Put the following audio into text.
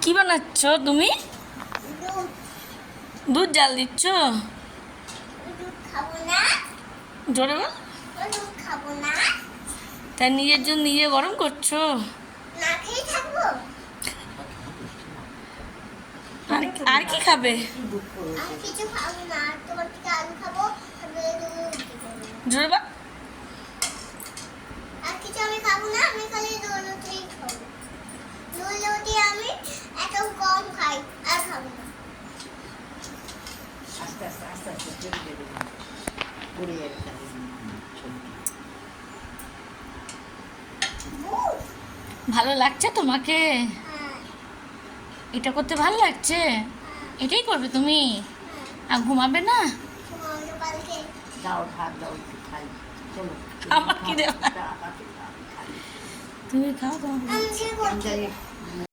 কি বানাচ্ছ তুমি? দুধ জাল দিচ্ছ? জোরে বল। তাই নিজের জন্য নিজে গরম করছো? আর কি খাবে? জোরে বল। ভালো লাগছে তোমাকে? এটা করতে ভালো লাগছে? এটাই করবে তুমি? আর ঘুমাবে না? আমার কি দেবে? তুমি খাও।